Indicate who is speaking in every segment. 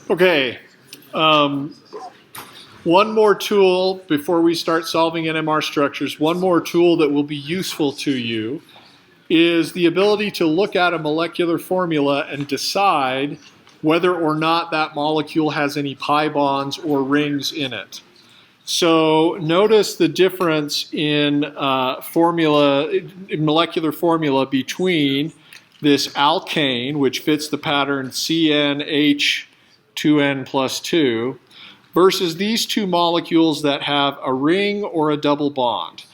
Speaker 1: Okay, one more tool before we start solving NMR structures, one more tool that will be useful to you is the ability to look at a molecular formula and decide whether or not that molecule has any pi bonds or rings in it. So notice the difference in molecular formula between this alkane, which fits the pattern CnH2n plus 2, versus these two molecules that have a ring or a double bond.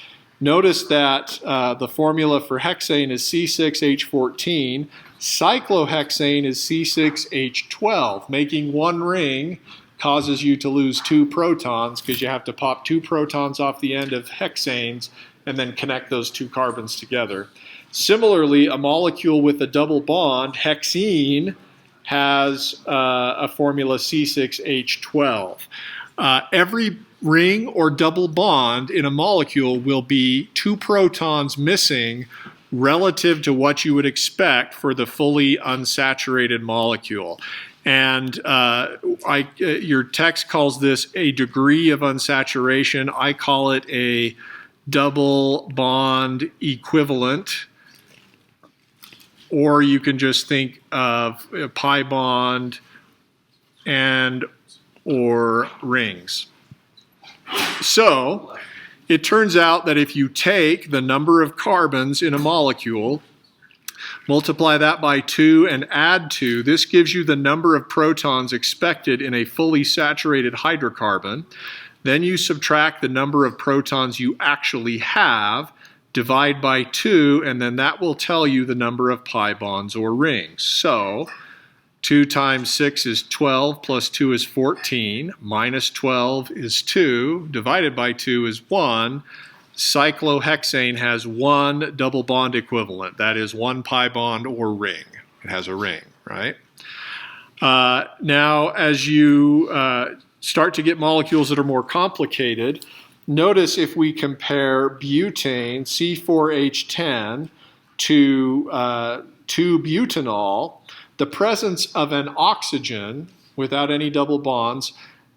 Speaker 1: Notice that the formula for hexane is C6H14. Cyclohexane is C6H12. Making one ring causes you to lose two protons because you have to pop two protons off the end of hexanes and then connect those two carbons together. Similarly, a molecule with a double bond, hexene, has a formula C6H12. Every ring or double bond in a molecule will be two protons missing relative to what you would expect for the fully unsaturated molecule. And your text calls this a degree of unsaturation. I call it a double bond equivalent. Or you can just think of a pi bond and or rings. So it turns out that if you take the number of carbons in a molecule, multiply that by 2 and add 2, this gives you the number of protons expected in a fully saturated hydrocarbon. Then you subtract the number of protons you actually have, divide by 2, and then that will tell you the number of pi bonds or rings. So 2 times 6 is 12, plus 2 is 14, minus 12 is 2, divided by 2 is 1. Cyclohexane has one double bond equivalent. That is one pi bond or ring. It has a ring, right? Now, as you start to get molecules that are more complicated, notice if we compare butane, C4H10, to 2-butanol, the presence of an oxygen without any double bonds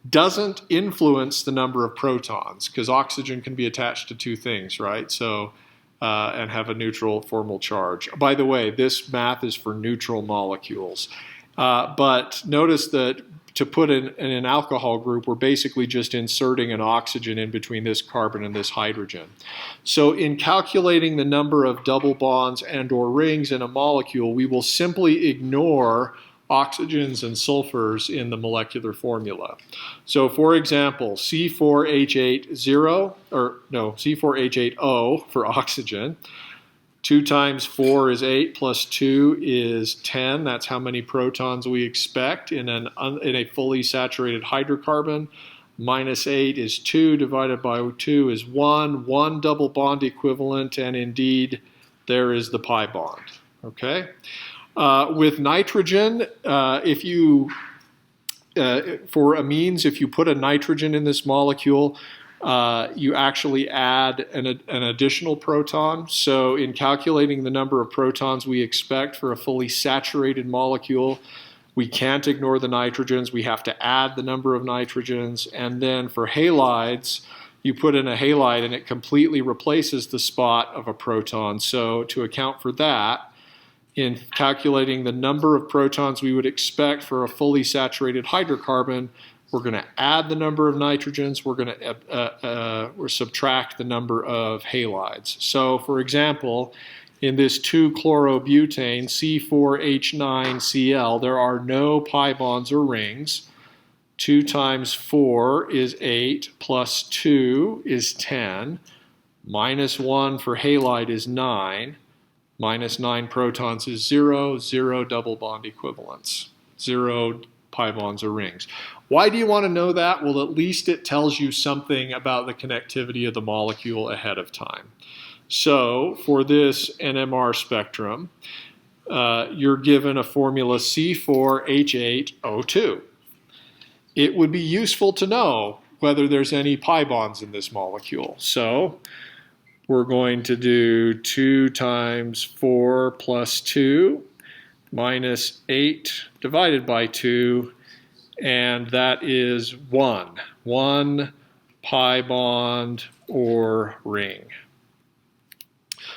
Speaker 1: doesn't influence the number of protons, because oxygen can be attached to two things, right? So, and have a neutral formal charge. By the way, this math is for neutral molecules. But notice that to put in an alcohol group, we're basically just inserting an oxygen in between this carbon and this hydrogen. So in calculating the number of double bonds and or rings in a molecule, we will simply ignore oxygens and sulfurs in the molecular formula. So for example, C4H80 for oxygen. 2 times 4 is 8, plus 2 is 10. That's how many protons we expect in a fully saturated hydrocarbon. Minus 8 is 2, divided by 2 is 1. One double bond equivalent, and indeed there is the pi bond. Okay? With nitrogen, for amines, if you put a nitrogen in this molecule, you actually add an additional proton. So in calculating the number of protons we expect for a fully saturated molecule, we can't ignore the nitrogens. We have to add the number of nitrogens. And then for halides, you put in a halide and it completely replaces the spot of a proton. So to account for that, in calculating the number of protons we would expect for a fully saturated hydrocarbon, we're going to add the number of nitrogens, we're going to subtract the number of halides. So for example, in this 2-chlorobutane, C4H9Cl, there are no pi bonds or rings. 2 times 4 is 8, plus 2 is 10, minus 1 for halide is 9, minus 9 protons is 0, 0 double bond equivalents, 0 pi bonds or rings. Why do you want to know that? Well, at least it tells you something about the connectivity of the molecule ahead of time. So for this NMR spectrum, you're given a formula C4H8O2. It would be useful to know whether there's any pi bonds in this molecule. So we're going to do 2 times 4 plus 2 minus 8 divided by 2 and that is 1 pi bond or ring.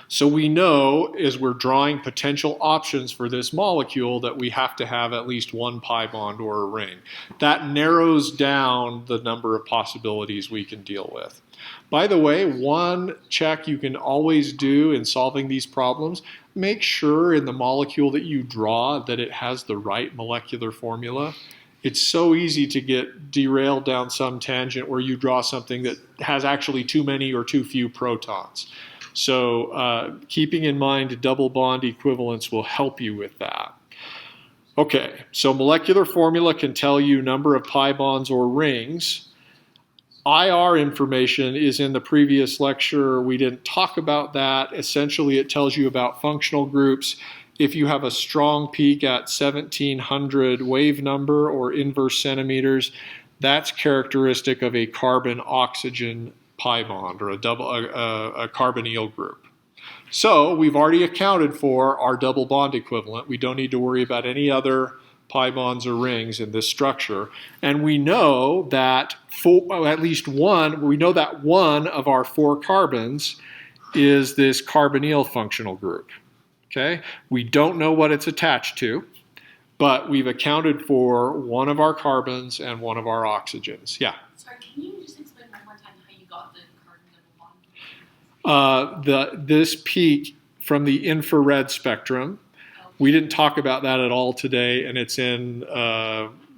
Speaker 1: So we know as we're drawing potential options for this molecule that we have to have at least 1 pi bond or a ring. That narrows down the number of possibilities we can deal with. By the way, one check you can always do in solving these problems, make sure in the molecule that you draw that it has the right molecular formula. It's so easy to get derailed down some tangent where you draw something that has actually too many or too few protons. So keeping in mind double bond equivalence will help you with that. Okay, so molecular formula can tell you number of pi bonds or rings. IR information is in the previous lecture. We didn't talk about that. Essentially, it tells you about functional groups. If you have a strong peak at 1700 wave number or inverse centimeters, that's characteristic of a carbon-oxygen pi bond or a carbonyl group. So we've already accounted for our double bond equivalent. We don't need to worry about any other pi bonds or rings in this structure. And we know that at least one of our 4 carbons is this carbonyl functional group. Okay? We don't know what it's attached to, but we've accounted for one of our carbons and one of our oxygens. Yeah?
Speaker 2: Sorry, can you just explain one more time how you got the carbon double bond?
Speaker 1: This peak from the infrared spectrum. We didn't talk about that at all today, and it's in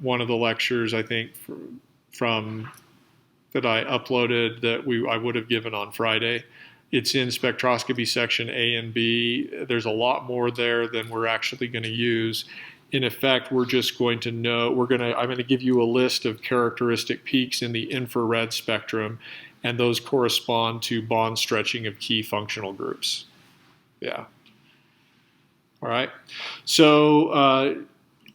Speaker 1: one of the lectures, I think, that I uploaded that I would have given on Friday. It's in spectroscopy section A and B. There's a lot more there than we're actually going to use. In effect, we're just going to know, I'm going to give you a list of characteristic peaks in the infrared spectrum, and those correspond to bond stretching of key functional groups. Yeah. All right. So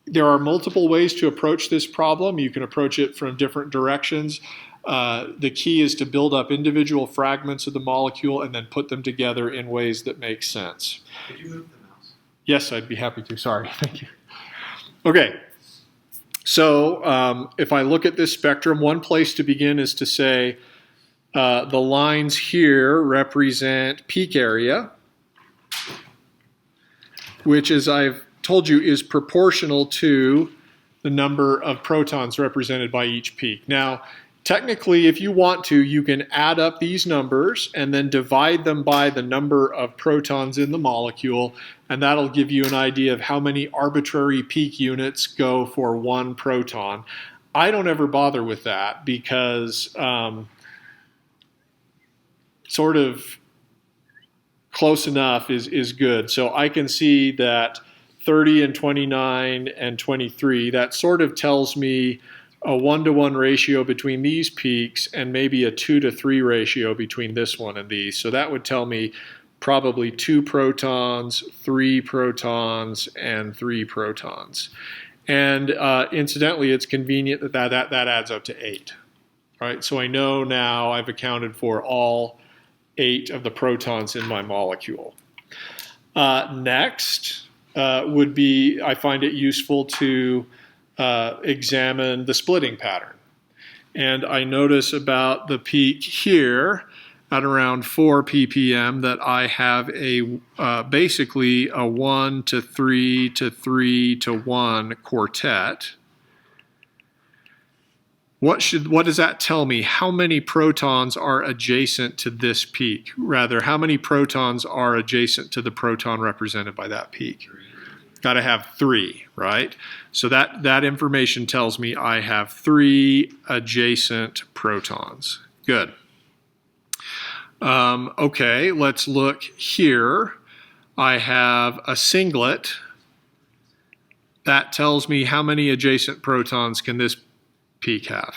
Speaker 1: there are multiple ways to approach this problem. You can approach it from different directions. The key is to build up individual fragments of the molecule and then put them together in ways that make sense.
Speaker 3: Could you move the mouse?
Speaker 1: Yes, I'd be happy to. Sorry. Thank you. Okay. So if I look at this spectrum, one place to begin is to say the lines here represent peak area, which, as I've told you, is proportional to the number of protons represented by each peak. Now, technically, if you want to, you can add up these numbers and then divide them by the number of protons in the molecule, and that'll give you an idea of how many arbitrary peak units go for 1 proton. I don't ever bother with that because sort of close enough is good. So I can see that 30 and 29 and 23, that sort of tells me a 1-to-1 ratio between these peaks and maybe a 2-to-3 ratio between this one and these. So that would tell me probably 2 protons, 3 protons, and 3 protons. And incidentally, it's convenient that adds up to 8. All right, so I know now I've accounted for all 8 of the protons in my molecule. Next would be, I find it useful to examine the splitting pattern. And I notice about the peak here at around 4 ppm that I have basically a 1 to 3 to 3 to 1 quartet. What does that tell me? How many protons are adjacent to this peak? Rather, how many protons are adjacent to the proton represented by that peak? Got to have 3, right? So that information tells me I have 3 adjacent protons. Good. Okay, let's look here. I have a singlet. That tells me how many adjacent protons can this peak have?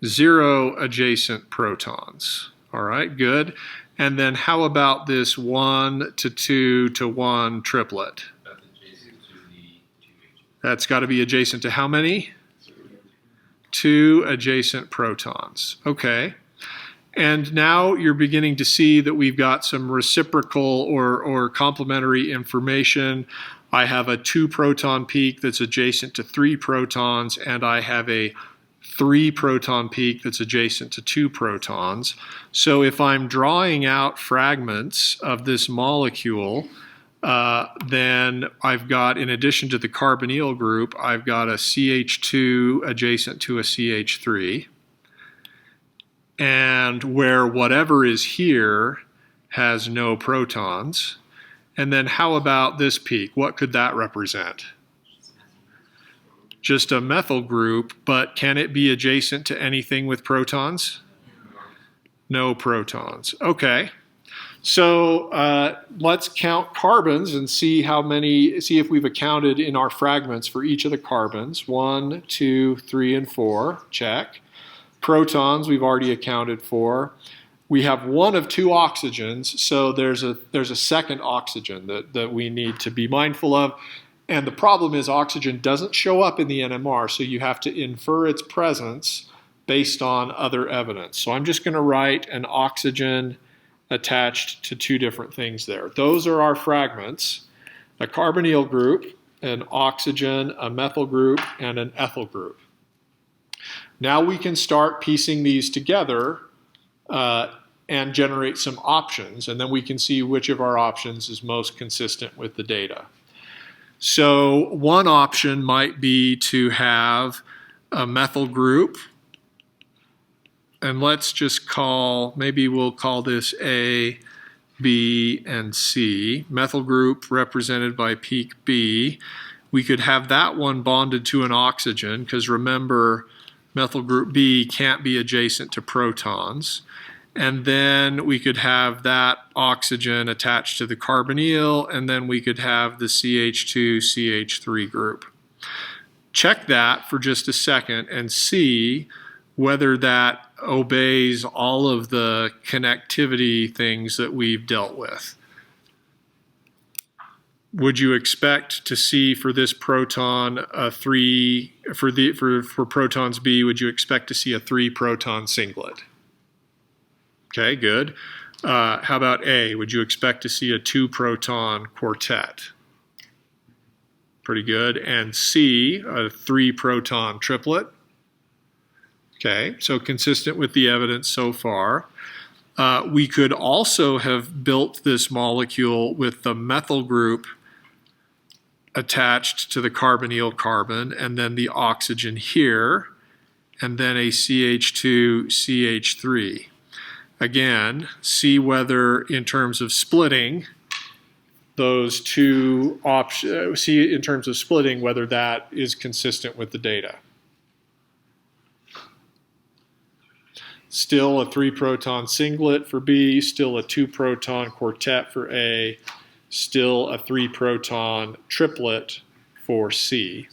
Speaker 1: 0 adjacent protons. All right, good. And then how about this 1 to 2 to 1 triplet?
Speaker 3: That's adjacent to the 2H.
Speaker 1: That's got to be adjacent to how many? 2 adjacent protons. Okay. And now you're beginning to see that we've got some reciprocal or complementary information. I have a 2-proton peak that's adjacent to 3 protons, and I have a 3-proton peak that's adjacent to 2 protons. So if I'm drawing out fragments of this molecule, then I've got, in addition to the carbonyl group, I've got a CH2 adjacent to a CH3. And where whatever is here has no protons. And then how about this peak? What could that represent? Just a methyl group, but can it be adjacent to anything with protons? No protons. Okay. So let's count carbons and see if we've accounted in our fragments for each of the carbons. 1, 2, 3, and 4. Check. Protons we've already accounted for. We have 1 of 2 oxygens, so there's a second oxygen that we need to be mindful of. And the problem is oxygen doesn't show up in the NMR, so you have to infer its presence based on other evidence. So I'm just going to write an oxygen attached to 2 different things there. Those are our fragments: a carbonyl group, an oxygen, a methyl group, and an ethyl group. Now we can start piecing these together and generate some options, and then we can see which of our options is most consistent with the data. So one option might be to have a methyl group, and let's just maybe we'll call this A, B, and C. Methyl group represented by peak B. We could have that one bonded to an oxygen, because remember, methyl group B can't be adjacent to protons. And then we could have that oxygen attached to the carbonyl, and then we could have the CH2-CH3 group. Check that for just a second and see whether that obeys all of the connectivity things that we've dealt with. Would you expect to see for this proton a 3, for protons B, would you expect to see a 3-proton singlet? Okay, good. How about A? Would you expect to see a 2-proton quartet? Pretty good. And C, a 3-proton triplet? Okay, so consistent with the evidence so far. We could also have built this molecule with the methyl group attached to the carbonyl carbon, and then the oxygen here, and then a CH2-CH3. Again, see whether in terms of splitting those 2 options, see in terms of splitting whether that is consistent with the data. Still a 3-proton singlet for B, still a 2-proton quartet for A, still a 3-proton triplet for C.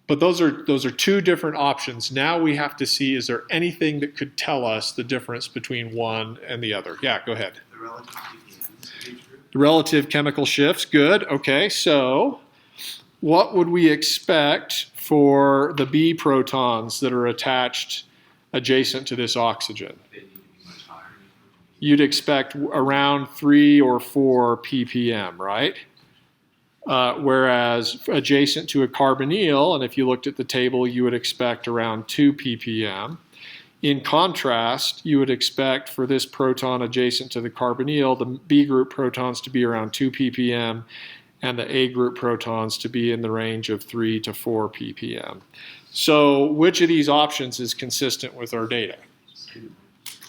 Speaker 1: But those are 2 different options. Now we have to see, is there anything that could tell us the difference between one and the other? Yeah, go ahead.
Speaker 3: The relative ppms.
Speaker 1: The relative chemical shifts, good. Okay, so what would we expect for the B protons that are attached adjacent to this oxygen?
Speaker 3: They need to be much higher.
Speaker 1: You'd expect around 3 or 4 ppm, right? Whereas adjacent to a carbonyl, and if you looked at the table, you would expect around 2 ppm. In contrast, you would expect for this proton adjacent to the carbonyl, the B group protons to be around 2 ppm, and the A group protons to be in the range of 3 to 4 ppm. So which of these options is consistent with our data?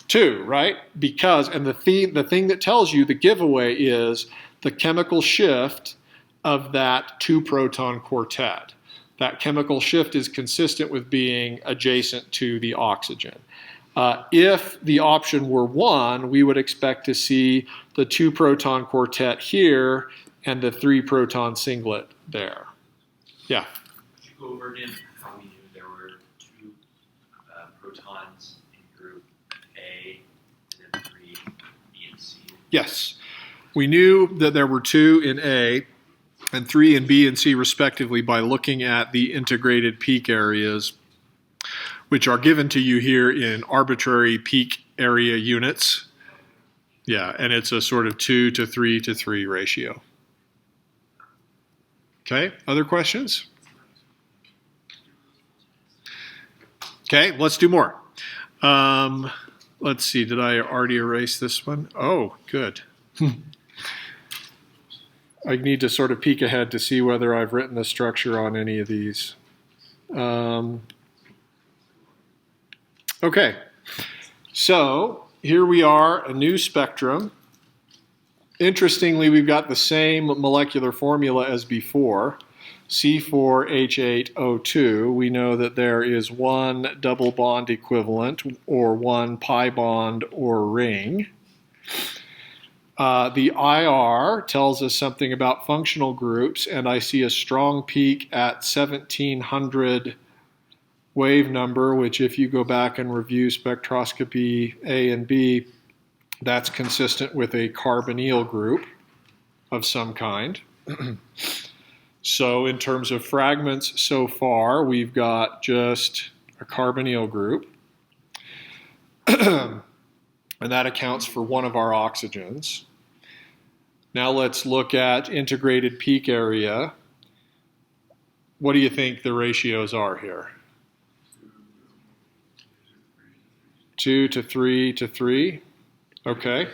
Speaker 1: 2, right? Because, and the thing that tells you the giveaway is the chemical shift of that 2-proton quartet. That chemical shift is consistent with being adjacent to the oxygen. If the option were 1, we would expect to see the 2-proton quartet here and the 3-proton singlet there. Yeah?
Speaker 4: Could you go over again how we knew there were 2 protons in group A and then 3 B and C?
Speaker 1: Yes. We knew that there were 2 in A and 3 in B and C respectively by looking at the integrated peak areas, which are given to you here in arbitrary peak area units. Yeah, and it's a sort of 2 to 3 to 3 ratio. Okay, other questions? Okay, let's do more. Let's see, did I already erase this one? Oh, good. I need to sort of peek ahead to see whether I've written the structure on any of these. Okay, so here we are, a new spectrum. Interestingly, we've got the same molecular formula as before, C4H8O2. We know that there is one double bond equivalent or one pi bond or ring. The IR tells us something about functional groups, and I see a strong peak at 1700 wave number, which if you go back and review spectroscopy A and B, that's consistent with a carbonyl group of some kind. So in terms of fragments so far, we've got just a carbonyl group. And that accounts for one of our oxygens. Now let's look at integrated peak area. What do you think the ratios are here? 2 to 3 to 3. Okay.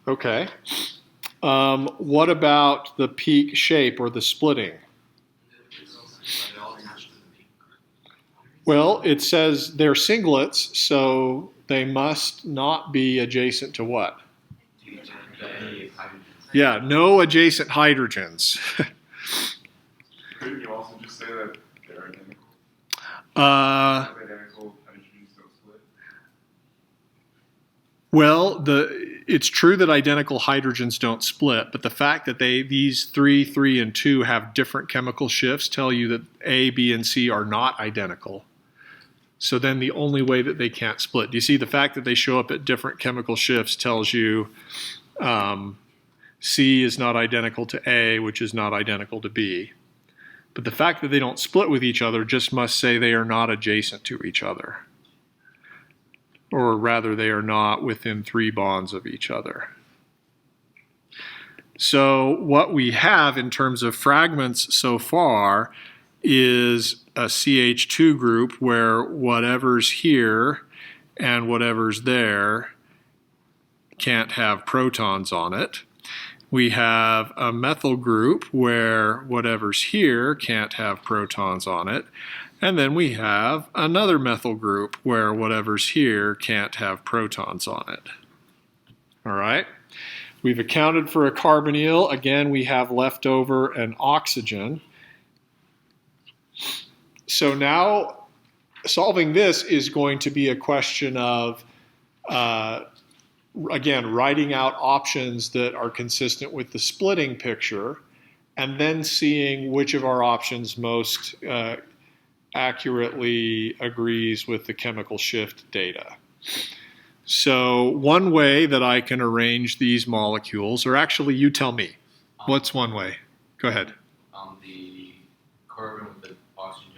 Speaker 1: Okay. What about the peak shape or the splitting? Well, it says they're singlets, so they must not be adjacent to what? Yeah, no adjacent hydrogens.
Speaker 5: Couldn't you also just say that they're identical? Identical hydrogens don't split?
Speaker 1: Well, it's true that identical hydrogens don't split, but the fact that these 3, 3, and 2 have different chemical shifts tell you that A, B, and C are not identical. So then the only way that they can't split. Do you see the fact that they show up at different chemical shifts tells you C is not identical to A, which is not identical to B. But the fact that they don't split with each other just must say they are not adjacent to each other. Or rather, they are not within 3 bonds of each other. So what we have in terms of fragments so far is a CH2 group where whatever's here and whatever's there can't have protons on it. We have a methyl group where whatever's here can't have protons on it. And then we have another methyl group where whatever's here can't have protons on it. All right. We've accounted for a carbonyl. Again, we have left over an oxygen. So now solving this is going to be a question of, again, writing out options that are consistent with the splitting picture and then seeing which of our options most accurately agrees with the chemical shift data. So one way that I can arrange these molecules, or actually you tell me, what's one way? Go ahead.
Speaker 4: The carbon with the oxygen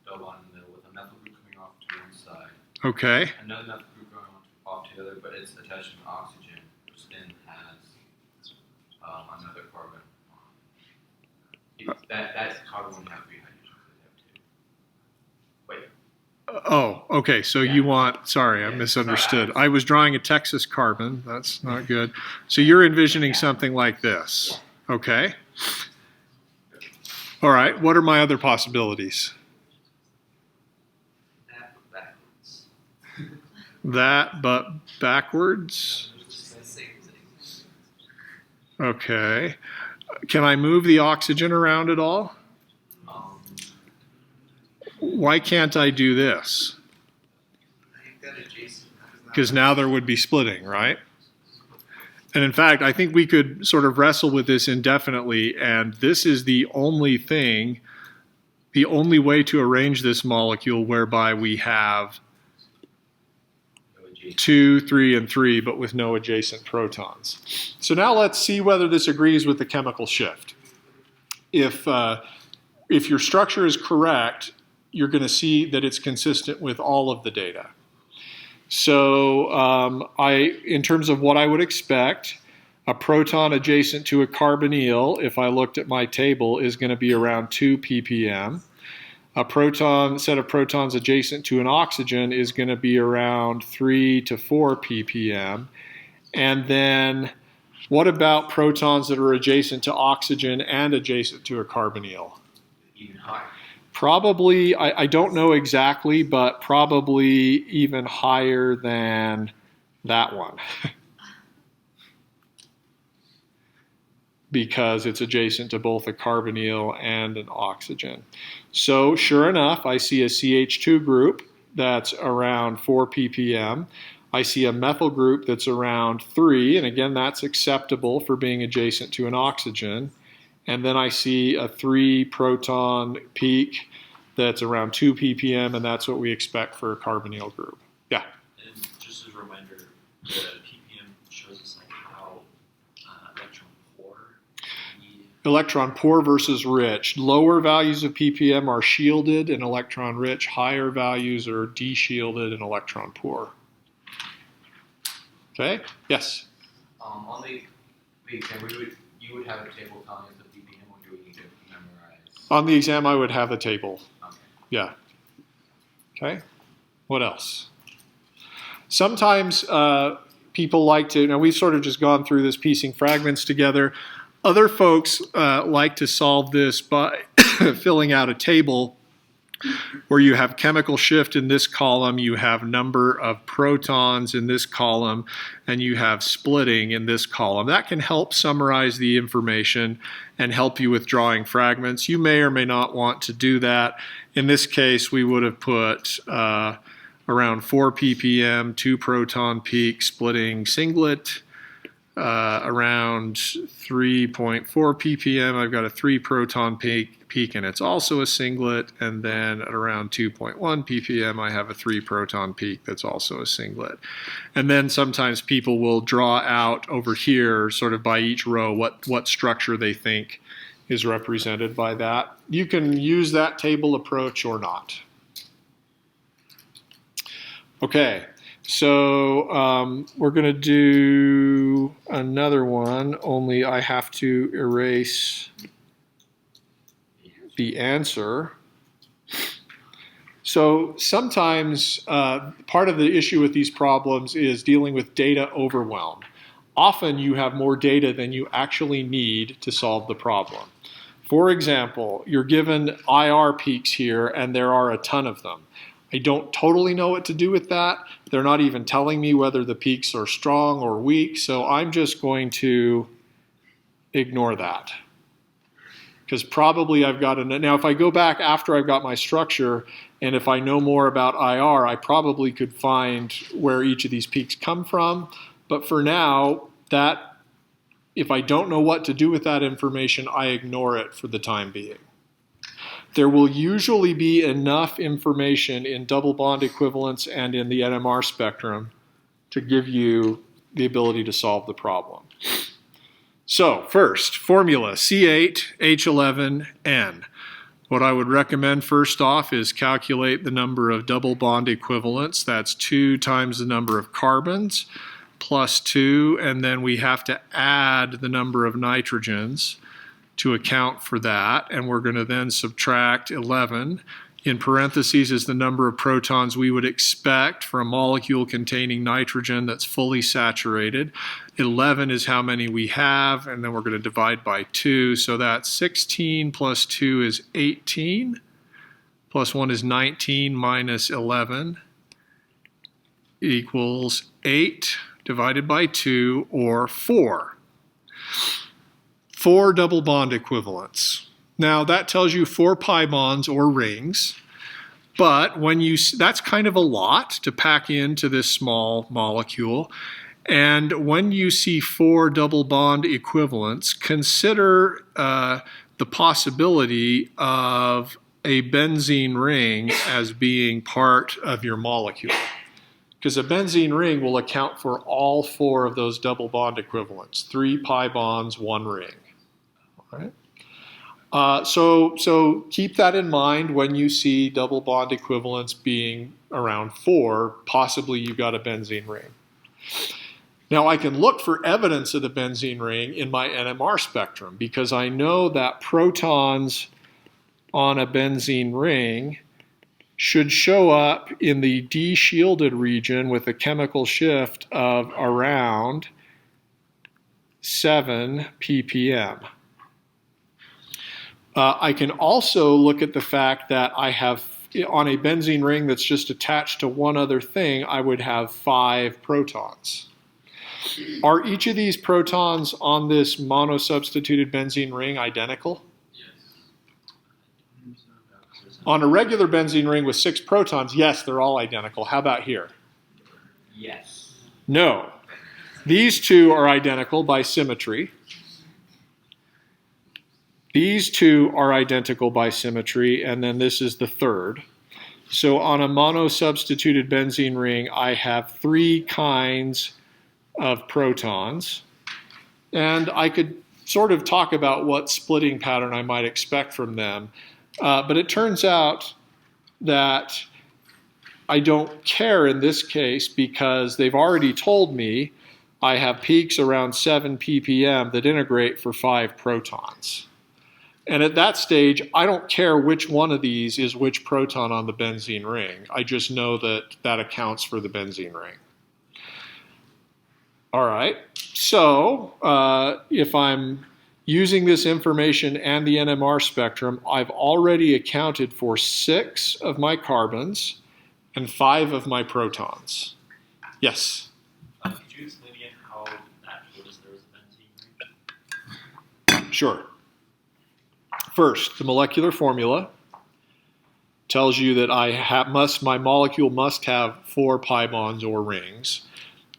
Speaker 4: double bond in the middle with a methyl group coming off to one side.
Speaker 1: Okay.
Speaker 4: Another methyl group going off to the other, but it's attached to an oxygen, which then has another carbon. That carbon wouldn't have 3 hydrogens, it would have 2. Wait.
Speaker 1: Oh, okay. So
Speaker 4: Yeah.
Speaker 1: you want, sorry, I
Speaker 4: Yeah,
Speaker 1: misunderstood.
Speaker 4: sorry.
Speaker 1: I was drawing a Texas carbon. That's not good. So you're envisioning something like this. Okay. All right. What are my other possibilities?
Speaker 4: That backwards.
Speaker 1: That, but backwards. Okay. Can I move the oxygen around at all? Why can't I do this? Because now there would be splitting, right? And in fact, I think we could sort of wrestle with this indefinitely, and this is the only thing, the only way to arrange this molecule whereby we have 2, 3, and 3, but with no adjacent protons. So now let's see whether this agrees with the chemical shift. If your structure is correct, you're going to see that it's consistent with all of the data. So in terms of what I would expect, A proton adjacent to a carbonyl, if I looked at my table, is going to be around 2 ppm. A set of protons adjacent to an oxygen is going to be around 3 to 4 ppm. And then what about protons that are adjacent to oxygen and adjacent to a carbonyl?
Speaker 3: Even higher.
Speaker 1: Probably, I don't know exactly, but probably even higher than that one. Because it's adjacent to both a carbonyl and an oxygen. So sure enough, I see a CH2 group that's around 4 ppm. I see a methyl group that's around 3, and again, that's acceptable for being adjacent to an oxygen. And then I see a 3-proton peak that's around 2 ppm, and that's what we expect for a carbonyl group. Yeah?
Speaker 4: And just as a reminder, the ppm shows us like how electron poor the
Speaker 1: Electron poor versus rich. Lower values of ppm are shielded and electron rich. Higher values are de-shielded and electron poor. Okay? Yes?
Speaker 3: On the exam, you would have a table telling us the ppm, or do we need to memorize?
Speaker 1: On the exam, I would have a table.
Speaker 3: Okay.
Speaker 1: Yeah. Okay? What else? Sometimes people like to, now we've sort of just gone through this piecing fragments together. Other folks like to solve this by filling out a table where you have chemical shift in this column, you have number of protons in this column, and you have splitting in this column. That can help summarize the information and help you with drawing fragments. You may or may not want to do that. In this case, we would have put around 4 ppm, 2-proton peak, splitting singlet. Around 3.4 ppm, I've got a 3-proton peak, and it's also a singlet. And then at around 2.1 ppm, I have a 3-proton peak that's also a singlet. And then sometimes people will draw out over here, sort of by each row, what structure they think is represented by that. You can use that table approach or not. Okay. So we're going to do another one, only I have to erase the answer. So sometimes part of the issue with these problems is dealing with data overwhelm. Often you have more data than you actually need to solve the problem. For example, you're given IR peaks here, and there are a ton of them. I don't totally know what to do with that. They're not even telling me whether the peaks are strong or weak, so I'm just going to ignore that. Because probably I've got now if I go back after I've got my structure, and if I know more about IR, I probably could find where each of these peaks come from. But for now, if I don't know what to do with that information, I ignore it for the time being. There will usually be enough information in double bond equivalence and in the NMR spectrum to give you the ability to solve the problem. So first, formula C8H11N. What I would recommend first off is calculate the number of double bond equivalents. That's 2 times the number of carbons plus 2, and then we have to add the number of nitrogens to account for that, and we're going to then subtract 11. In parentheses is the number of protons we would expect for a molecule containing nitrogen that's fully saturated. 11 is how many we have, and then we're going to divide by 2, so that's 16 plus 2 is 18, plus 1 is 19 minus 11 equals 8 divided by 2, or 4. 4 double bond equivalents. Now that tells you 4 pi bonds or rings, but that's kind of a lot to pack into this small molecule. And when you see 4 double bond equivalents, consider the possibility of a benzene ring as being part of your molecule. Because a benzene ring will account for all 4 of those double bond equivalents, 3 pi bonds, 1 ring. All right? So keep that in mind when you see double bond equivalents being around 4, possibly you've got a benzene ring. Now I can look for evidence of the benzene ring in my NMR spectrum because I know that protons on a benzene ring should show up in the de-shielded region with a chemical shift of around 7 ppm. I can also look at the fact that I have, on a benzene ring that's just attached to one other thing, I would have 5 protons. Are each of these protons on this monosubstituted benzene ring identical? On a regular benzene ring with 6 protons, yes, they're all identical. How about here?
Speaker 3: Yes.
Speaker 1: No. These two are identical by symmetry. These two are identical by symmetry, and then this is the third. So on a monosubstituted benzene ring, I have 3 kinds of protons. And I could sort of talk about what splitting pattern I might expect from them. But it turns out that I don't care in this case because they've already told me I have peaks around 7 ppm that integrate for 5 protons. And at that stage, I don't care which one of these is which proton on the benzene ring. I just know that that accounts for the benzene ring. All right, so if I'm using this information and the NMR spectrum, I've already accounted for 6 of my carbons and 5 of my protons. Yes?
Speaker 4: Could you explain again how that told us there was a benzene ring?
Speaker 1: Sure. First, the molecular formula tells you that my molecule must have 4 pi bonds or rings.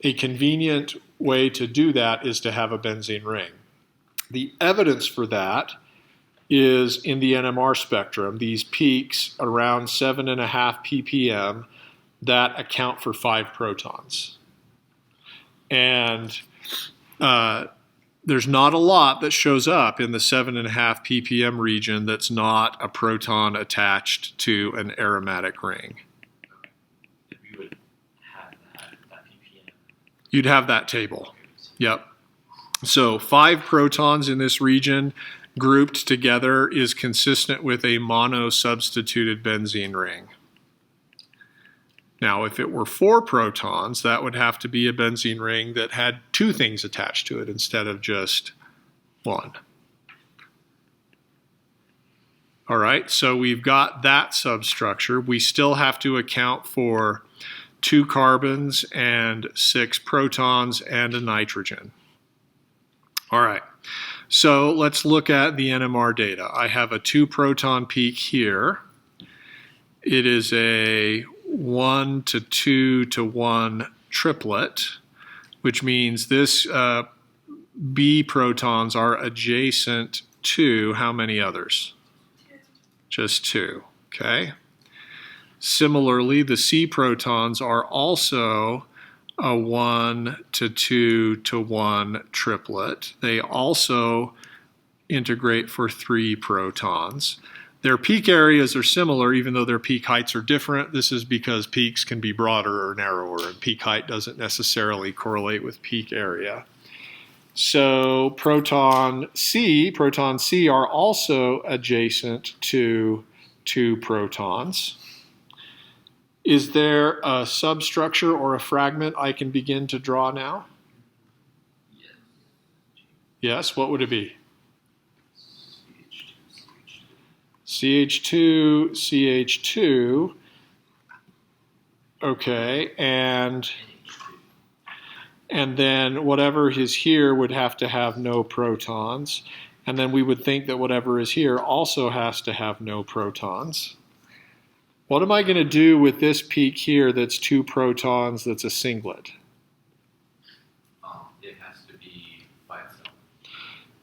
Speaker 1: A convenient way to do that is to have a benzene ring. The evidence for that is in the NMR spectrum, these peaks around 7.5 ppm that account for 5 protons. And there's not a lot that shows up in the 7.5 ppm region that's not a proton attached to an aromatic ring.
Speaker 4: We would have that ppm.
Speaker 1: You'd have that table. Yep. So 5 protons in this region grouped together is consistent with a monosubstituted benzene ring. Now, if it were 4 protons, that would have to be a benzene ring that had 2 things attached to it instead of just 1. All right, so we've got that substructure. We still have to account for 2 carbons and 6 protons and a nitrogen. All right, so let's look at the NMR data. I have a 2 proton peak here. It is a 1 to 2 to 1 triplet, which means this B protons are adjacent to how many others? Just 2, okay? Similarly, the C protons are also a 1 to 2 to 1 triplet. They also integrate for 3 protons. Their peak areas are similar, even though their peak heights are different. This is because peaks can be broader or narrower, and peak height doesn't necessarily correlate with peak area. So proton C are also adjacent to 2 protons. Is there a substructure or a fragment I can begin to draw now? Yes, what would it be? CH2, CH2. Okay, and then whatever is here would have to have no protons. And then we would think that whatever is here also has to have no protons. What am I going to do with this peak here that's 2 protons that's a singlet?
Speaker 3: It has to be by itself.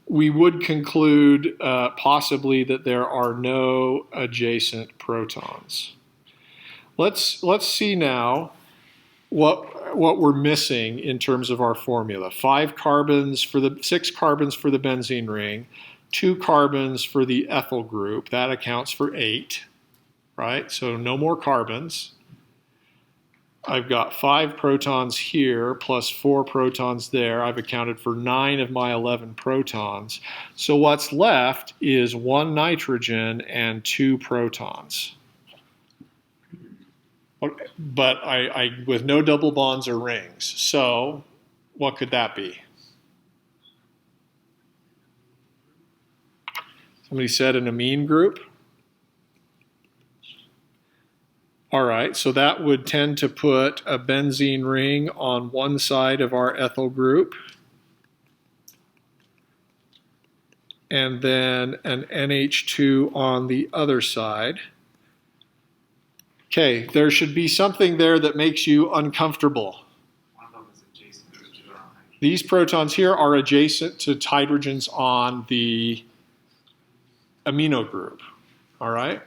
Speaker 1: We would conclude possibly that there are no adjacent protons. Let's see now what we're missing in terms of our formula. 6 carbons for the benzene ring, 2 carbons for the ethyl group. That accounts for 8. Right? So no more carbons. I've got 5 protons here plus 4 protons there. I've accounted for 9 of my 11 protons. So what's left is 1 nitrogen and 2 protons. But I with no double bonds or rings. So what could that be? Somebody said an amine group. All right, so that would tend to put a benzene ring on one side of our ethyl group, and then an NH2 on the other side. Okay, there should be something there that makes you uncomfortable.
Speaker 5: One of them is adjacent to the hydrogen.
Speaker 1: These protons here are adjacent to hydrogens on the amino group, all right?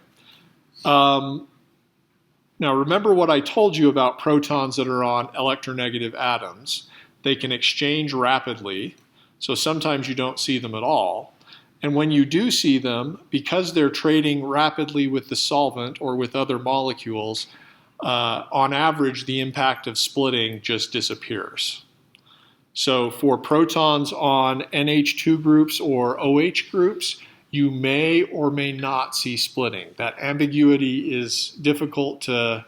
Speaker 1: Now remember what I told you about protons that are on electronegative atoms. They can exchange rapidly, so sometimes you don't see them at all. And when you do see them, because they're trading rapidly with the solvent or with other molecules, on average the impact of splitting just disappears. So for protons on NH2 groups or OH groups, you may or may not see splitting. That ambiguity is difficult to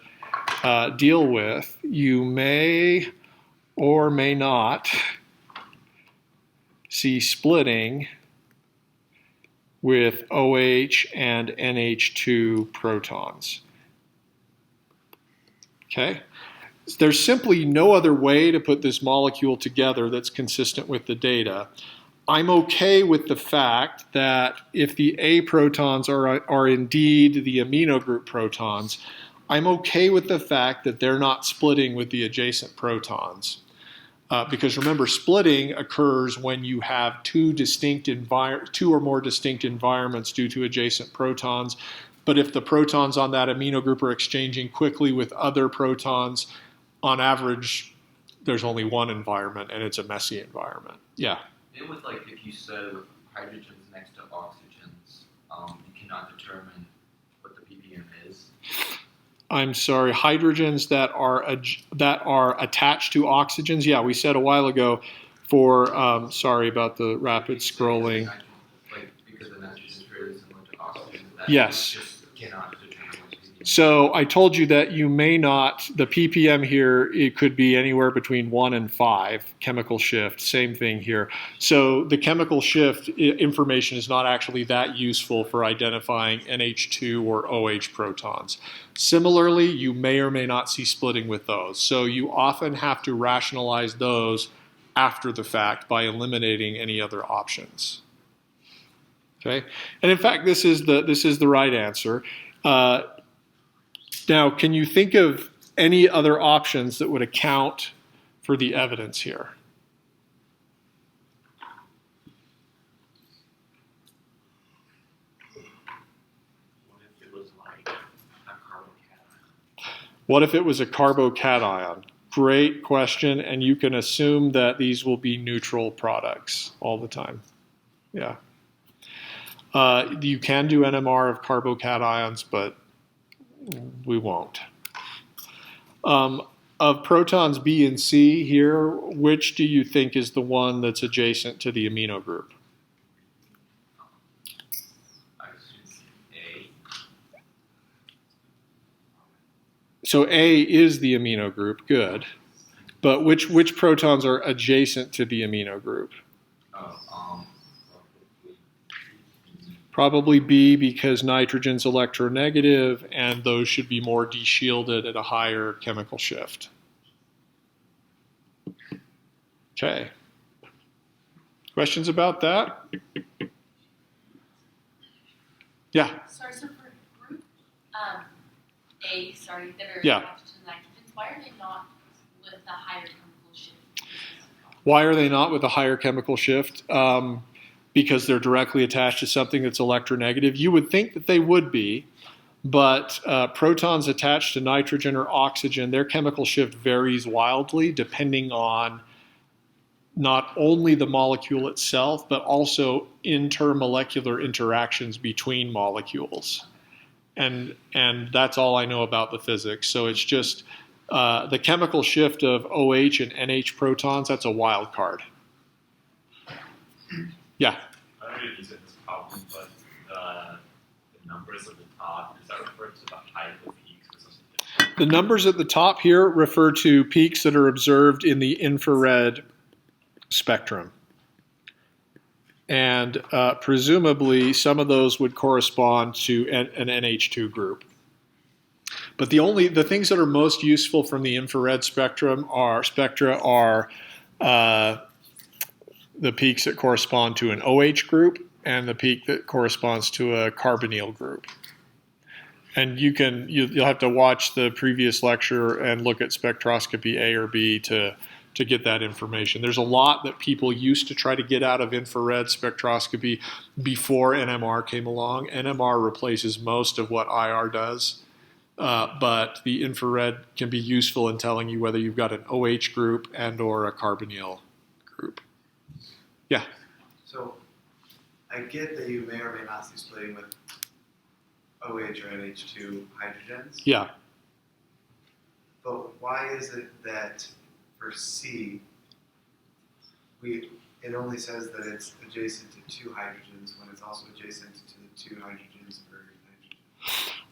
Speaker 1: deal with. You may or may not see splitting with OH and NH2 protons. Okay? There's simply no other way to put this molecule together that's consistent with the data. I'm okay with the fact that if the A protons are indeed the amino group protons, I'm okay with the fact that they're not splitting with the adjacent protons. Because remember, splitting occurs when you have two or more distinct environments due to adjacent protons. But if the protons on that amino group are exchanging quickly with other protons, on average, there's only one environment, and it's a messy environment. Yeah.
Speaker 3: It was like if you said with hydrogens next to oxygens, you cannot determine what the ppm is.
Speaker 1: I'm sorry, hydrogens that are attached to oxygens. Yeah, we said a while ago for, sorry about the rapid scrolling.
Speaker 3: Like because the nitrogen is very similar to oxygen, that
Speaker 1: Yes.
Speaker 3: you just cannot determine what ppm is.
Speaker 1: So I told you that you may not, the ppm here, it could be anywhere between 1 and 5, chemical shift, same thing here. So the chemical shift information is not actually that useful for identifying NH2 or OH protons. Similarly, you may or may not see splitting with those. So you often have to rationalize those after the fact by eliminating any other options. Okay, and in fact, this is the right answer. Now, can you think of any other options that would account for the evidence here?
Speaker 4: What if it was like a carbocation?
Speaker 1: What if it was a carbocation? Great question, and you can assume that these will be neutral products all the time. Yeah. You can do NMR of carbocations, but we won't. Of protons B and C here, which do you think is the one that's adjacent to the amino group?
Speaker 3: I assume A.
Speaker 1: So A is the amino group, good. But which protons are adjacent to the amino group? Probably B because nitrogen's electronegative and those should be more deshielded at a higher chemical shift. Okay. Questions about that? Yeah.
Speaker 2: Sorry, so for group A, sorry, that are
Speaker 1: Yeah.
Speaker 2: attached to nitrogens, why are they not with the higher chemical shift?
Speaker 1: Why are they not with a higher chemical shift? Because they're directly attached to something that's electronegative. You would think that they would be, but protons attached to nitrogen or oxygen, their chemical shift varies wildly depending on not only the molecule itself, but also intermolecular interactions between molecules. And that's all I know about the physics. So it's just The chemical shift of OH and NH protons, that's a wild card. Yeah.
Speaker 4: I don't know if you said this problem, but the numbers at the top, does that refer to the height of peaks or something different?
Speaker 1: The numbers at the top here refer to peaks that are observed in the infrared spectrum. And presumably some of those would correspond to an NH2 group. But the things that are most useful from the infrared spectra are the peaks that correspond to an OH group and the peak that corresponds to a carbonyl group. And you'll have to watch the previous lecture and look at spectroscopy A or B to get that information. There's a lot that people used to try to get out of infrared spectroscopy before NMR came along. NMR replaces most of what IR does, but the infrared can be useful in telling you whether you've got an OH group and or a carbonyl group. Yeah?
Speaker 6: So I get that you may or may not see splitting with OH or NH2 hydrogens.
Speaker 1: Yeah.
Speaker 6: But why is it that for C, it only says that it's adjacent to two hydrogens when it's also adjacent to the two hydrogens for nitrogen?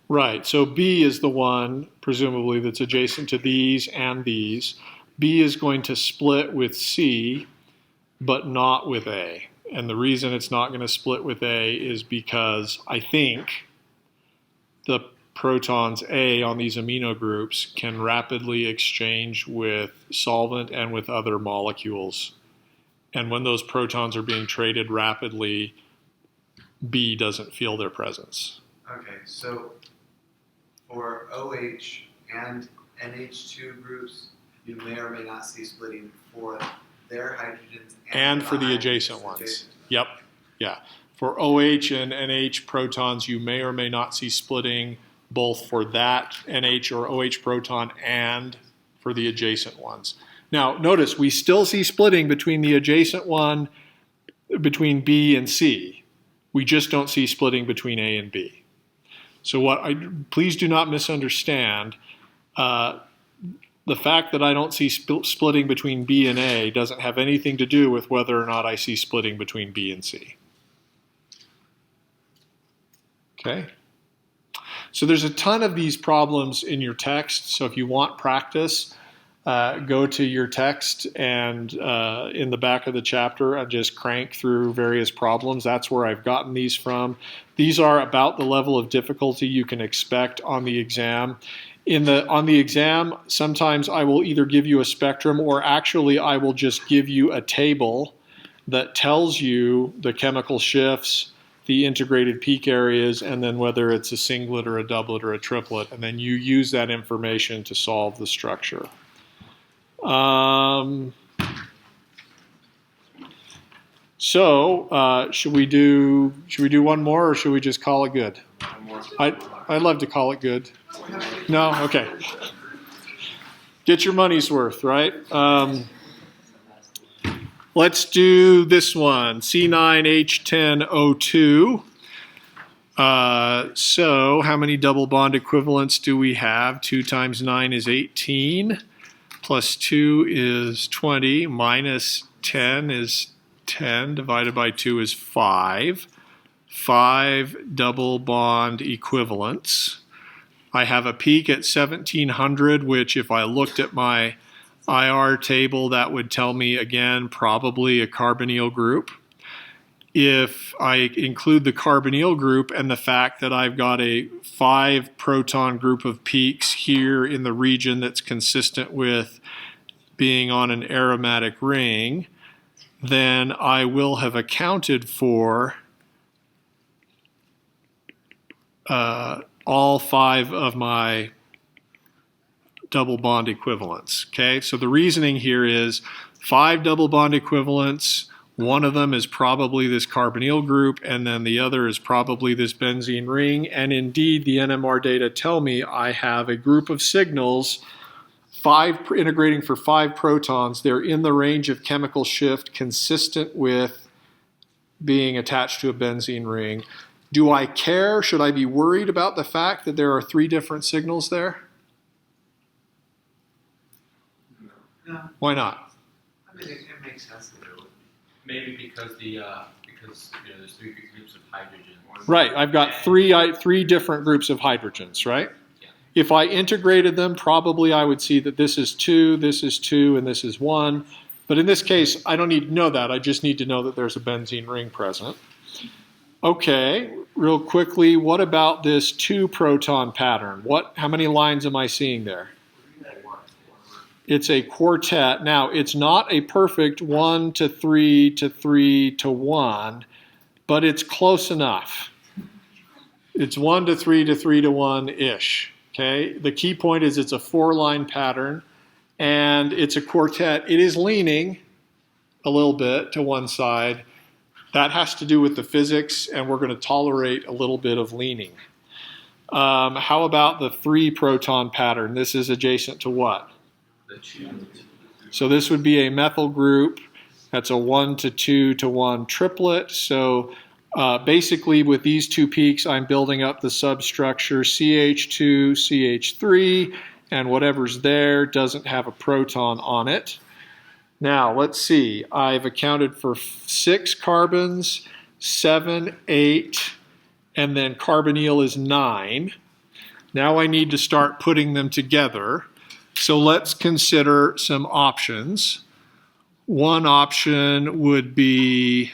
Speaker 1: Right. So B is the one, presumably, that's adjacent to these and these. B is going to split with C, but not with A. And the reason it's not going to split with A is because I think the protons A on these amino groups can rapidly exchange with solvent and with other molecules. And when those protons are being traded rapidly, B doesn't feel their presence.
Speaker 6: Okay, so for OH and NH2 groups, you may or may not see splitting for their hydrogens
Speaker 1: And for the adjacent ones. Yep. Yeah. For OH and NH protons, you may or may not see splitting both for that NH or OH proton and for the adjacent ones. Now, notice we still see splitting between the adjacent one, between B and C. We just don't see splitting between A and B. So please do not misunderstand. The fact that I don't see splitting between B and A doesn't have anything to do with whether or not I see splitting between B and C. Okay? So there's a ton of these problems in your text. So if you want practice, go to your text and in the back of the chapter and just crank through various problems. That's where I've gotten these from. These are about the level of difficulty you can expect on the exam. On the exam, sometimes I will either give you a spectrum or actually I will just give you a table that tells you the chemical shifts, the integrated peak areas, and then whether it's a singlet or a doublet or a triplet, and then you use that information to solve the structure. Should we do one more, or should we just call it good? I'd love to call it good. No? Okay. Get your money's worth, right? Let's do this one, C9H10O2. So how many double bond equivalents do we have? 2 times 9 is 18, plus 2 is 20, minus 10 is 10, divided by 2 is 5. 5 double bond equivalents. I have a peak at 1700, which if I looked at my IR table, that would tell me, again, probably a carbonyl group. If I include the carbonyl group and the fact that I've got a 5 proton group of peaks here in the region that's consistent with being on an aromatic ring, then I will have accounted for all 5 of my double bond equivalents. Okay, so the reasoning here is 5 double bond equivalents. One of them is probably this carbonyl group, and then the other is probably this benzene ring. And indeed, the NMR data tell me I have a group of signals, 5 integrating for 5 protons. They're in the range of chemical shift consistent with being attached to a benzene ring. Do I care? Should I be worried about the fact that there are 3 different signals there?
Speaker 6: No,
Speaker 1: Why not?
Speaker 6: I mean, it makes sense that it would.
Speaker 3: Maybe because there's three groups of hydrogen.
Speaker 1: Right, I've got three different groups of hydrogens, right?
Speaker 3: Yeah.
Speaker 1: If I integrated them, probably I would see that this is 2, and this is 1. But in this case, I don't need to know that. I just need to know that there's a benzene ring present. Okay, real quickly, what about this 2-proton pattern? How many lines am I seeing there? It's a quartet. Now, it's not a perfect 1 to 3 to 3 to 1, but it's close enough. It's 1 to 3 to 3 to 1-ish. Okay, the key point is it's a 4-line pattern, and it's a quartet. It is leaning a little bit to one side. That has to do with the physics, and we're going to tolerate a little bit of leaning. How about the 3-proton pattern? This is adjacent to what?
Speaker 3: The 2.
Speaker 1: So this would be a methyl group. That's a 1 to 2 to 1 triplet. So basically with these 2 peaks, I'm building up the substructure CH2, CH3, and whatever's there doesn't have a proton on it. Now, let's see. I've accounted for 6 carbons, 7, 8, and then carbonyl is 9. Now I need to start putting them together. So let's consider some options. One option would be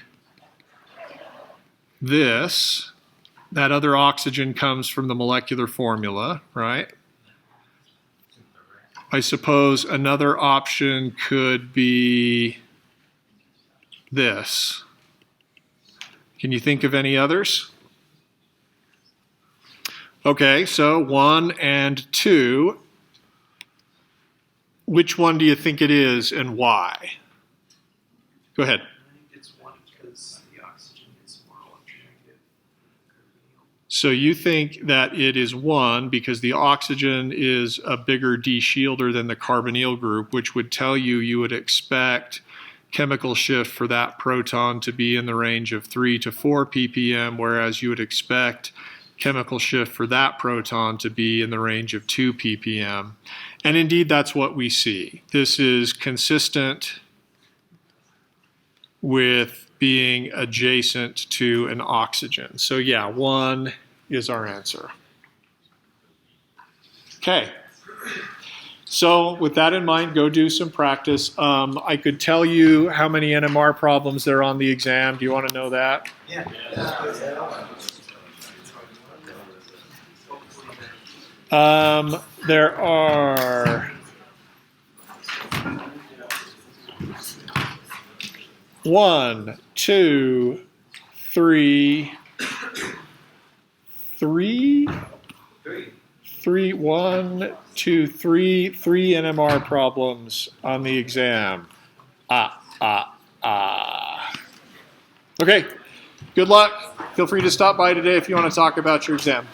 Speaker 1: this. That other oxygen comes from the molecular formula, right? I suppose another option could be this. Can you think of any others? Okay, so 1 and 2. Which one do you think it is and why? Go ahead.
Speaker 6: I think it's 1 because the oxygen is more electronegative.
Speaker 1: So you think that it is 1 because the oxygen is a bigger de-shielder than the carbonyl group, which would tell you would expect chemical shift for that proton to be in the range of 3 to 4 ppm, whereas you would expect chemical shift for that proton to be in the range of 2 ppm. And indeed, that's what we see. This is consistent with being adjacent to an oxygen. So yeah, 1 is our answer. Okay. So with that in mind, go do some practice. I could tell you how many NMR problems there are on the exam. Do you want to know that?
Speaker 6: Yeah.
Speaker 1: There are 1, 2, 3, 1, 2, 3 NMR problems on the exam. Okay, good luck. Feel free to stop by today if you want to talk about your exam.